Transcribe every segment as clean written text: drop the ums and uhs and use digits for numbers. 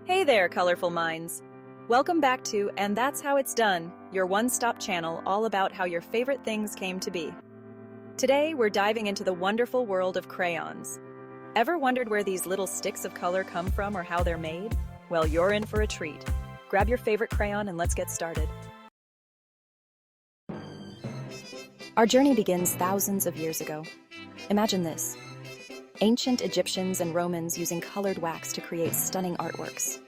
Hey there, colorful minds. Welcome back to And That's How It's Done, your one-stop channel all about how your favorite things came to be. Today, we're diving into the wonderful world of crayons. Ever wondered where these little sticks of color come from or how they're made? Well, you're in for a treat. Grab your favorite crayon and let's get started. Our journey begins thousands of years ago. Imagine this. Ancient Egyptians and Romans using colored wax to create stunning artworks.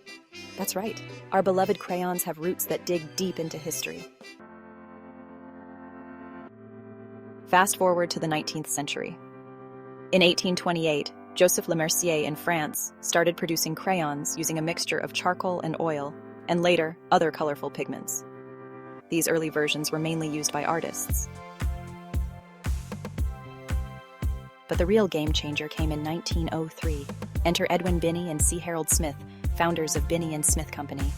That's right, our beloved crayons have roots that dig deep into history. Fast forward to the 19th century. In 1828, Joseph Lemercier in France started producing crayons using a mixture of charcoal and oil, and later, other colorful pigments. These early versions were mainly used by artists. But the real game changer came in 1903. Enter Edwin Binney and C. Harold Smith, founders of Binney and Smith Company.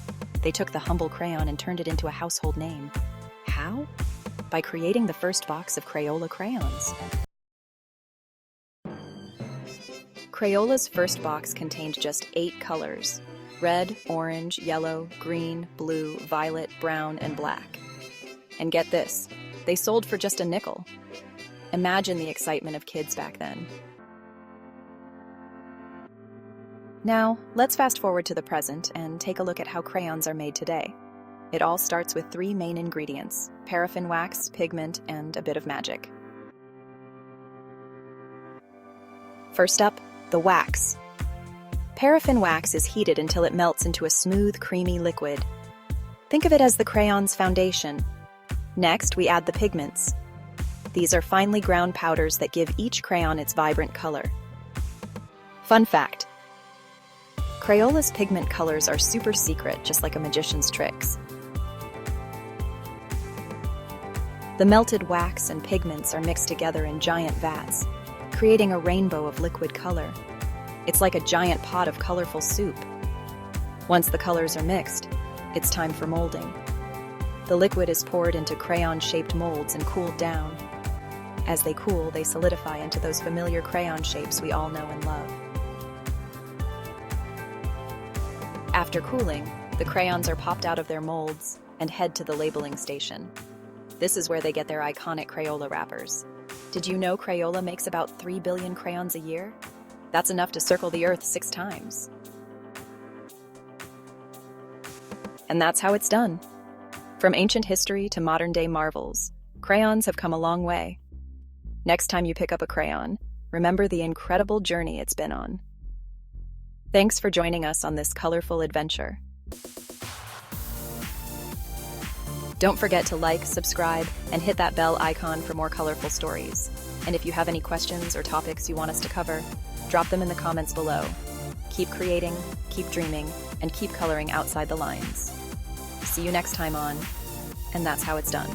They took the humble crayon and turned it into a household name. How? By creating the first box of Crayola crayons. Crayola's first box contained just 8 colors: red, orange, yellow, green, blue, violet, brown, and black. And get this, they sold for just a nickel. Imagine the excitement of kids back then. Now, let's fast forward to the present and take a look at how crayons are made today. It all starts with 3 main ingredients: paraffin wax, pigment, and a bit of magic. First up, the wax. Paraffin wax is heated until it melts into a smooth, creamy liquid. Think of it as the crayon's foundation. Next, we add the pigments. These are finely ground powders that give each crayon its vibrant color. Fun fact: Crayola's pigment colors are super secret, just like a magician's tricks. The melted wax and pigments are mixed together in giant vats, creating a rainbow of liquid color. It's like a giant pot of colorful soup. Once the colors are mixed, it's time for molding. The liquid is poured into crayon-shaped molds and cooled down. As they cool, they solidify into those familiar crayon shapes we all know and love. After cooling, the crayons are popped out of their molds and head to the labeling station. This is where they get their iconic Crayola wrappers. Did you know Crayola makes about 3 billion crayons a year? That's enough to circle the Earth 6 times. And that's how it's done. From ancient history to modern-day marvels, crayons have come a long way. Next time you pick up a crayon, remember the incredible journey it's been on. Thanks for joining us on this colorful adventure. Don't forget to like, subscribe, and hit that bell icon for more colorful stories. And if you have any questions or topics you want us to cover, drop them in the comments below. Keep creating, keep dreaming, and keep coloring outside the lines. See you next time on And That's How It's Done.